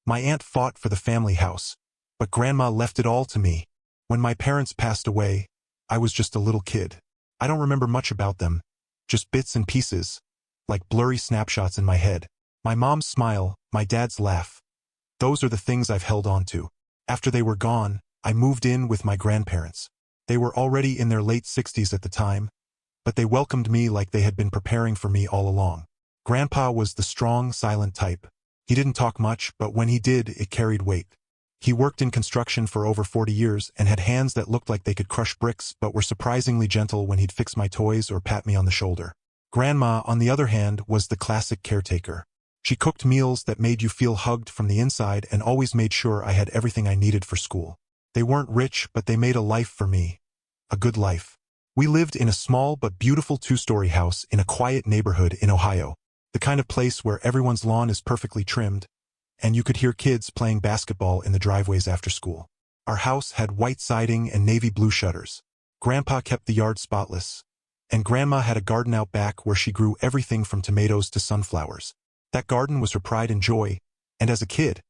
My aunt fought for the family house, but Grandma left it all to me. When my parents passed away, I was just a little kid. I don't remember much about them, just bits and pieces, like blurry snapshots in my head. My mom's smile, my dad's laugh. Those are the things I've held on to. After they were gone, I moved in with my grandparents. They were already in their late 60s at the time, but they welcomed me like they had been preparing for me all along. Grandpa was the strong, silent type. He didn't talk much, but when he did, it carried weight. He worked in construction for over 40 years and had hands that looked like they could crush bricks but were surprisingly gentle when he'd fix my toys or pat me on the shoulder. Grandma, on the other hand, was the classic caretaker. She cooked meals that made you feel hugged from the inside and always made sure I had everything I needed for school. They weren't rich, but they made a life for me. A good life. We lived in a small but beautiful two-story house in a quiet neighborhood in Ohio, the kind of place where everyone's lawn is perfectly trimmed, and you could hear kids playing basketball in the driveways after school. Our house had white siding and navy blue shutters. Grandpa kept the yard spotless, and Grandma had a garden out back where she grew everything from tomatoes to sunflowers. That garden was her pride and joy, and as a kid,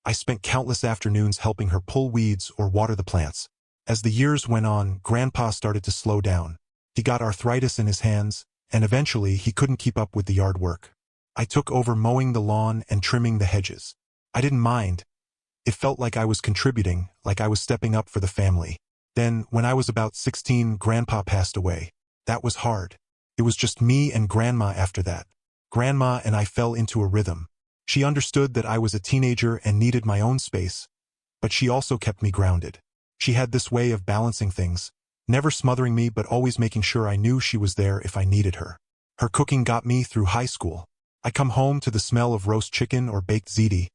I spent countless afternoons helping her pull weeds or water the plants. As the years went on, Grandpa started to slow down. He got arthritis in his hands, and eventually he couldn't keep up with the yard work. I took over mowing the lawn and trimming the hedges. I didn't mind. It felt like I was contributing, like I was stepping up for the family. Then, when I was about 16, Grandpa passed away. That was hard. It was just me and Grandma after that. Grandma and I fell into a rhythm. She understood that I was a teenager and needed my own space, but she also kept me grounded. She had this way of balancing things, never smothering me but always making sure I knew she was there if I needed her. Her cooking got me through high school. I come home to the smell of roast chicken or baked ziti,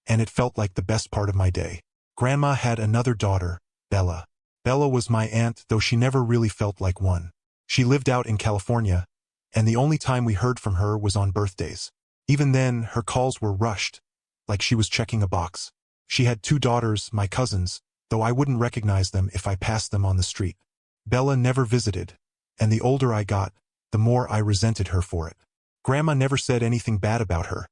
and it felt like the best part of my day. Grandma had another daughter, Bella. Bella was my aunt, though she never really felt like one. She lived out in California, and the only time we heard from her was on birthdays. Even then, her calls were rushed, like she was checking a box. She had 2 daughters, my cousins, though I wouldn't recognize them if I passed them on the street. Bella never visited, and the older I got, the more I resented her for it. Grandma never said anything bad about her,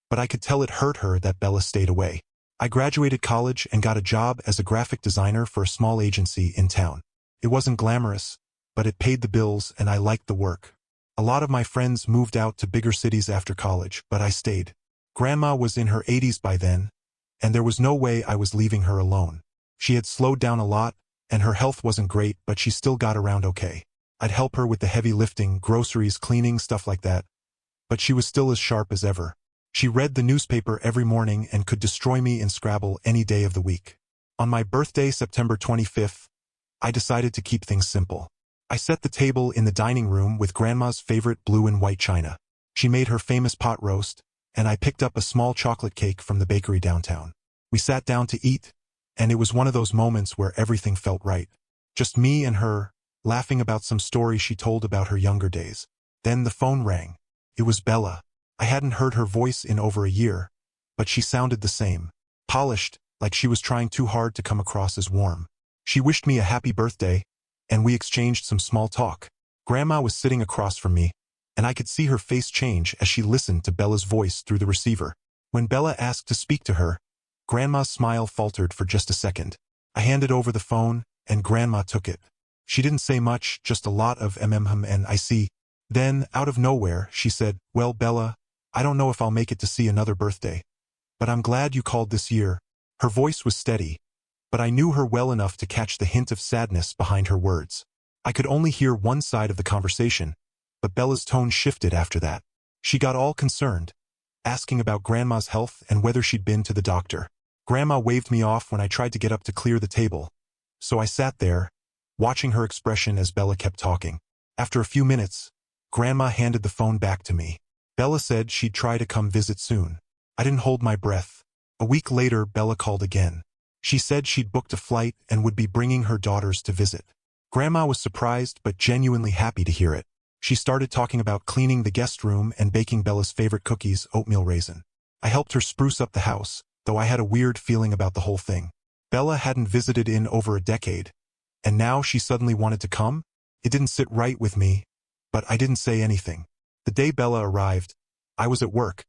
but I could tell it hurt her that Bella stayed away. I graduated college and got a job as a graphic designer for a small agency in town. It wasn't glamorous, but it paid the bills and I liked the work. A lot of my friends moved out to bigger cities after college, but I stayed. Grandma was in her 80s by then, and there was no way I was leaving her alone. She had slowed down a lot, and her health wasn't great, but she still got around okay. I'd help her with the heavy lifting, groceries, cleaning, stuff like that, but she was still as sharp as ever. She read the newspaper every morning and could destroy me in Scrabble any day of the week. On my birthday, September 25th, I decided to keep things simple. I set the table in the dining room with Grandma's favorite blue and white china. She made her famous pot roast, and I picked up a small chocolate cake from the bakery downtown. We sat down to eat, and it was one of those moments where everything felt right. Just me and her, laughing about some story she told about her younger days. Then the phone rang. It was Bella. I hadn't heard her voice in over a year, but she sounded the same. Polished, like she was trying too hard to come across as warm. She wished me a happy birthday, and we exchanged some small talk. Grandma was sitting across from me, and I could see her face change as she listened to Bella's voice through the receiver. When Bella asked to speak to her, Grandma's smile faltered for just a second. I handed over the phone, and Grandma took it. She didn't say much, just a lot of and I see. Then, out of nowhere, she said, "Well, Bella, I don't know if I'll make it to see another birthday, but I'm glad you called this year." Her voice was steady, but I knew her well enough to catch the hint of sadness behind her words. I could only hear one side of the conversation, but Bella's tone shifted after that. She got all concerned, asking about Grandma's health and whether she'd been to the doctor. Grandma waved me off when I tried to get up to clear the table, so I sat there, watching her expression as Bella kept talking. After a few minutes, Grandma handed the phone back to me. Bella said she'd try to come visit soon. I didn't hold my breath. A week later, Bella called again. She said she'd booked a flight and would be bringing her daughters to visit. Grandma was surprised but genuinely happy to hear it. She started talking about cleaning the guest room and baking Bella's favorite cookies, oatmeal raisin. I helped her spruce up the house, though I had a weird feeling about the whole thing. Bella hadn't visited in over a decade, and now she suddenly wanted to come? It didn't sit right with me, but I didn't say anything. The day Bella arrived, I was at work,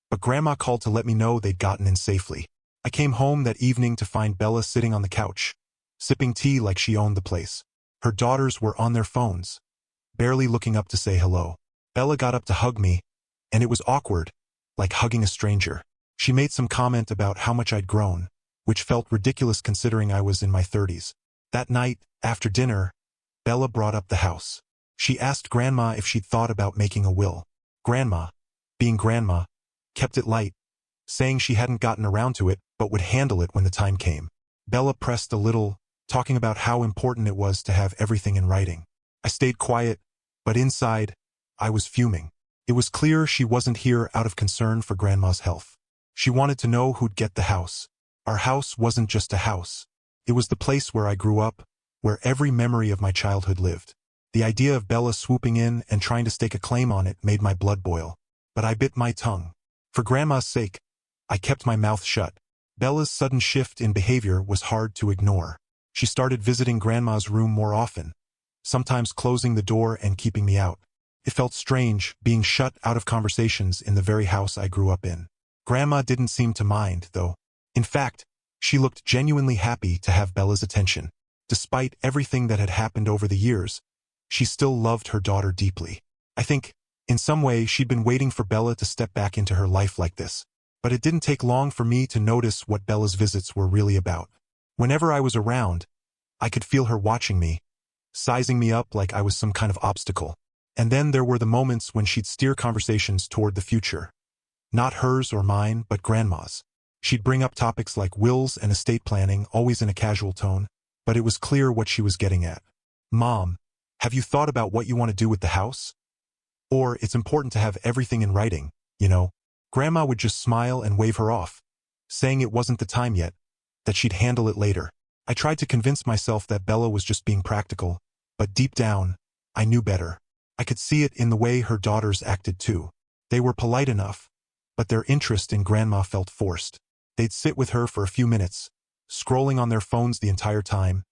but Grandma called to let me know they'd gotten in safely. I came home that evening to find Bella sitting on the couch, sipping tea like she owned the place. Her daughters were on their phones, barely looking up to say hello. Bella got up to hug me, and it was awkward, like hugging a stranger. She made some comment about how much I'd grown, which felt ridiculous considering I was in my 30s. That night, after dinner, Bella brought up the house. She asked Grandma if she'd thought about making a will. Grandma, being Grandma, kept it light, saying she hadn't gotten around to it but would handle it when the time came. Bella pressed a little, talking about how important it was to have everything in writing. I stayed quiet, but inside, I was fuming. It was clear she wasn't here out of concern for Grandma's health. She wanted to know who'd get the house. Our house wasn't just a house. It was the place where I grew up, where every memory of my childhood lived. The idea of Bella swooping in and trying to stake a claim on it made my blood boil. But I bit my tongue. For Grandma's sake, I kept my mouth shut. Bella's sudden shift in behavior was hard to ignore. She started visiting Grandma's room more often, sometimes closing the door and keeping me out. It felt strange, being shut out of conversations in the very house I grew up in. Grandma didn't seem to mind, though. In fact, she looked genuinely happy to have Bella's attention. Despite everything that had happened over the years, she still loved her daughter deeply. I think, in some way, she'd been waiting for Bella to step back into her life like this. But it didn't take long for me to notice what Bella's visits were really about. Whenever I was around, I could feel her watching me, sizing me up like I was some kind of obstacle. And then there were the moments when she'd steer conversations toward the future. Not hers or mine, but Grandma's. She'd bring up topics like wills and estate planning, always in a casual tone, but it was clear what she was getting at. Mom, have you thought about what you want to do with the house? Or it's important to have everything in writing, you know? Grandma would just smile and wave her off, saying it wasn't the time yet, that she'd handle it later. I tried to convince myself that Bella was just being practical, but deep down, I knew better. I could see it in the way her daughters acted too. They were polite enough, but their interest in Grandma felt forced. They'd sit with her for a few minutes, scrolling on their phones the entire time,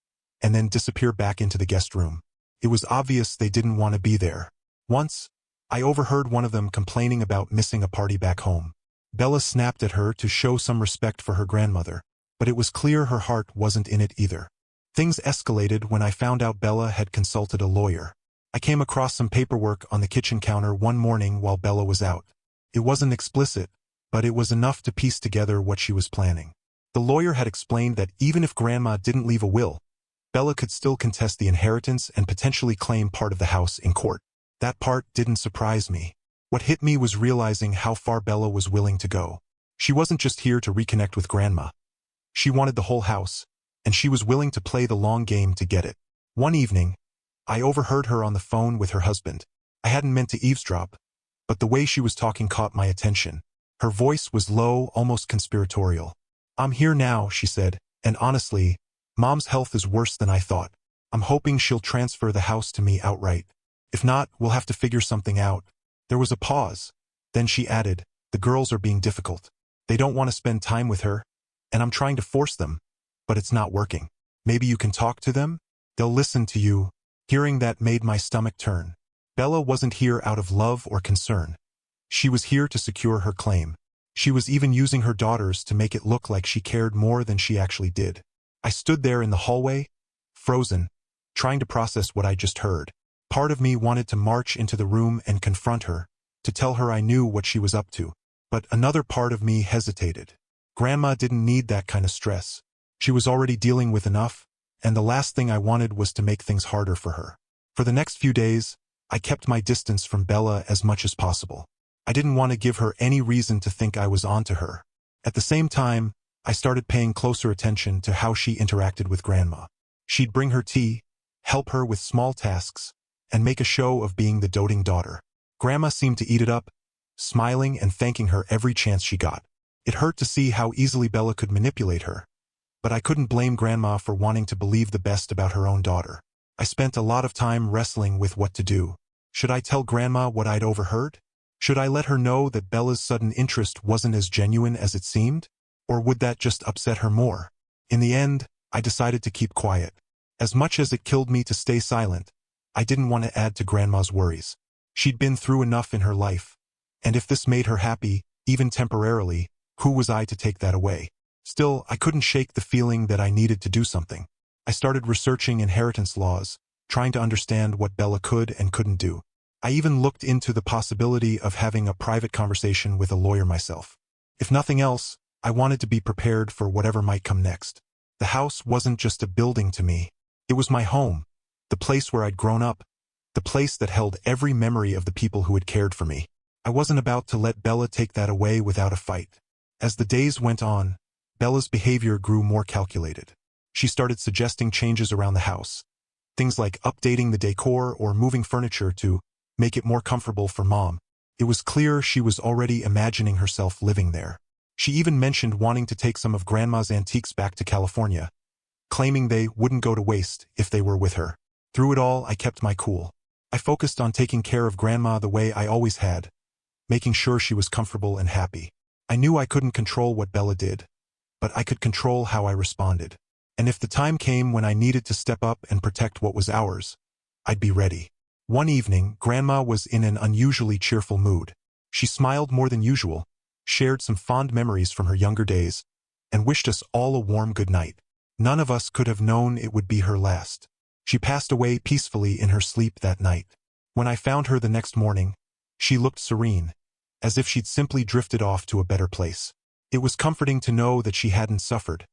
and then disappear back into the guest room. It was obvious they didn't want to be there. Once, I overheard one of them complaining about missing a party back home. Bella snapped at her to show some respect for her grandmother, but it was clear her heart wasn't in it either. Things escalated when I found out Bella had consulted a lawyer. I came across some paperwork on the kitchen counter one morning while Bella was out. It wasn't explicit, but it was enough to piece together what she was planning. The lawyer had explained that even if Grandma didn't leave a will, Bella could still contest the inheritance and potentially claim part of the house in court. That part didn't surprise me. What hit me was realizing how far Bella was willing to go. She wasn't just here to reconnect with Grandma. She wanted the whole house, and she was willing to play the long game to get it. One evening, I overheard her on the phone with her husband. I hadn't meant to eavesdrop, but the way she was talking caught my attention. Her voice was low, almost conspiratorial. "I'm here now," she said, "and honestly, Mom's health is worse than I thought. I'm hoping she'll transfer the house to me outright. If not, we'll have to figure something out." There was a pause. Then she added, "The girls are being difficult. They don't want to spend time with her, and I'm trying to force them, but it's not working. Maybe you can talk to them? They'll listen to you." Hearing that made my stomach turn. Bella wasn't here out of love or concern. She was here to secure her claim. She was even using her daughters to make it look like she cared more than she actually did. I stood there in the hallway, frozen, trying to process what I just heard. Part of me wanted to march into the room and confront her, to tell her I knew what she was up to. But another part of me hesitated. Grandma didn't need that kind of stress. She was already dealing with enough, and the last thing I wanted was to make things harder for her. For the next few days, I kept my distance from Bella as much as possible. I didn't want to give her any reason to think I was onto her. At the same time, I started paying closer attention to how she interacted with Grandma. She'd bring her tea, help her with small tasks, and make a show of being the doting daughter. Grandma seemed to eat it up, smiling and thanking her every chance she got. It hurt to see how easily Bella could manipulate her, but I couldn't blame Grandma for wanting to believe the best about her own daughter. I spent a lot of time wrestling with what to do. Should I tell Grandma what I'd overheard? Should I let her know that Bella's sudden interest wasn't as genuine as it seemed? Or would that just upset her more? In the end, I decided to keep quiet. As much as it killed me to stay silent, I didn't want to add to Grandma's worries. She'd been through enough in her life, and if this made her happy, even temporarily, who was I to take that away? Still, I couldn't shake the feeling that I needed to do something. I started researching inheritance laws, trying to understand what Bella could and couldn't do. I even looked into the possibility of having a private conversation with a lawyer myself. If nothing else, I wanted to be prepared for whatever might come next. The house wasn't just a building to me. It was my home, the place where I'd grown up, the place that held every memory of the people who had cared for me. I wasn't about to let Bella take that away without a fight. As the days went on, Bella's behavior grew more calculated. She started suggesting changes around the house. Things like updating the decor or moving furniture to make it more comfortable for Mom. It was clear she was already imagining herself living there. She even mentioned wanting to take some of Grandma's antiques back to California, claiming they wouldn't go to waste if they were with her. Through it all, I kept my cool. I focused on taking care of Grandma the way I always had, making sure she was comfortable and happy. I knew I couldn't control what Bella did, but I could control how I responded. And if the time came when I needed to step up and protect what was ours, I'd be ready. One evening, Grandma was in an unusually cheerful mood. She smiled more than usual, shared some fond memories from her younger days, and wished us all a warm good night. None of us could have known it would be her last. She passed away peacefully in her sleep that night. When I found her the next morning, she looked serene, as if she'd simply drifted off to a better place. It was comforting to know that she hadn't suffered,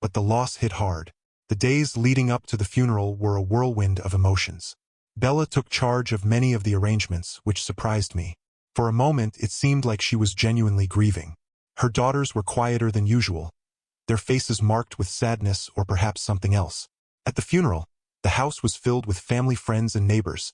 but the loss hit hard. The days leading up to the funeral were a whirlwind of emotions. Bella took charge of many of the arrangements, which surprised me. For a moment, it seemed like she was genuinely grieving. Her daughters were quieter than usual, their faces marked with sadness or perhaps something else. At the funeral, the house was filled with family, friends, and neighbors,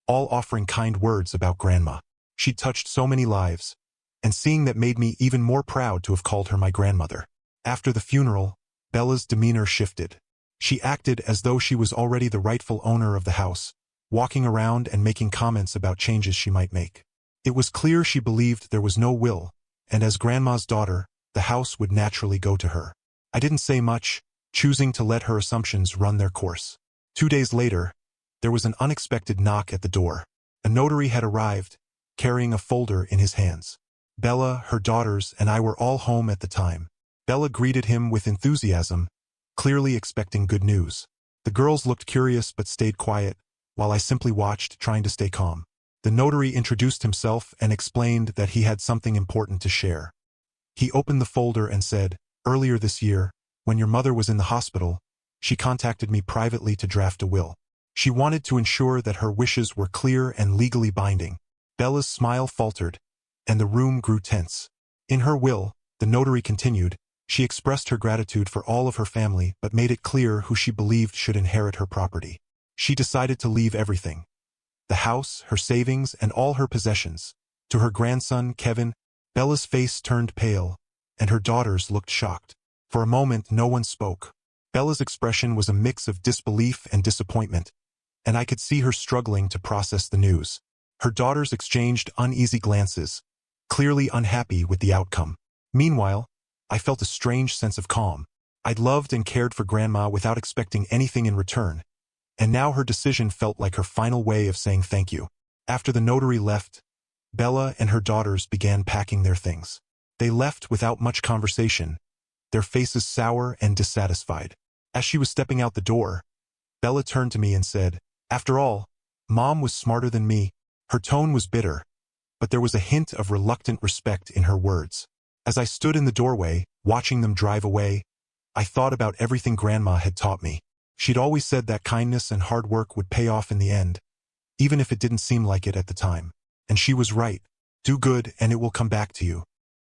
all offering kind words about Grandma. She'd touched so many lives, and seeing that made me even more proud to have called her my grandmother. After the funeral, Bella's demeanor shifted. She acted as though she was already the rightful owner of the house, walking around and making comments about changes she might make. It was clear she believed there was no will, and as Grandma's daughter, the house would naturally go to her. I didn't say much, choosing to let her assumptions run their course. 2 days later, there was an unexpected knock at the door. A notary had arrived, carrying a folder in his hands. Bella, her daughters, and I were all home at the time. Bella greeted him with enthusiasm, clearly expecting good news. The girls looked curious but stayed quiet, while I simply watched, trying to stay calm. The notary introduced himself and explained that he had something important to share. He opened the folder and said, "Earlier this year, when your mother was in the hospital, she contacted me privately to draft a will. She wanted to ensure that her wishes were clear and legally binding." Bella's smile faltered, and the room grew tense. In her will, the notary continued, she expressed her gratitude for all of her family but made it clear who she believed should inherit her property. She decided to leave everything, the house, her savings, and all her possessions, to her grandson, Kevin. Bella's face turned pale, and her daughters looked shocked. For a moment, no one spoke. Bella's expression was a mix of disbelief and disappointment, and I could see her struggling to process the news. Her daughters exchanged uneasy glances, clearly unhappy with the outcome. Meanwhile, I felt a strange sense of calm. I'd loved and cared for Grandma without expecting anything in return, and now her decision felt like her final way of saying thank you. After the notary left, Bella and her daughters began packing their things. They left without much conversation, their faces sour and dissatisfied. As she was stepping out the door, Bella turned to me and said, "After all, Mom was smarter than me." Her tone was bitter, but there was a hint of reluctant respect in her words. As I stood in the doorway, watching them drive away, I thought about everything Grandma had taught me. She'd always said that kindness and hard work would pay off in the end, even if it didn't seem like it at the time. And she was right. Do good and it will come back to you.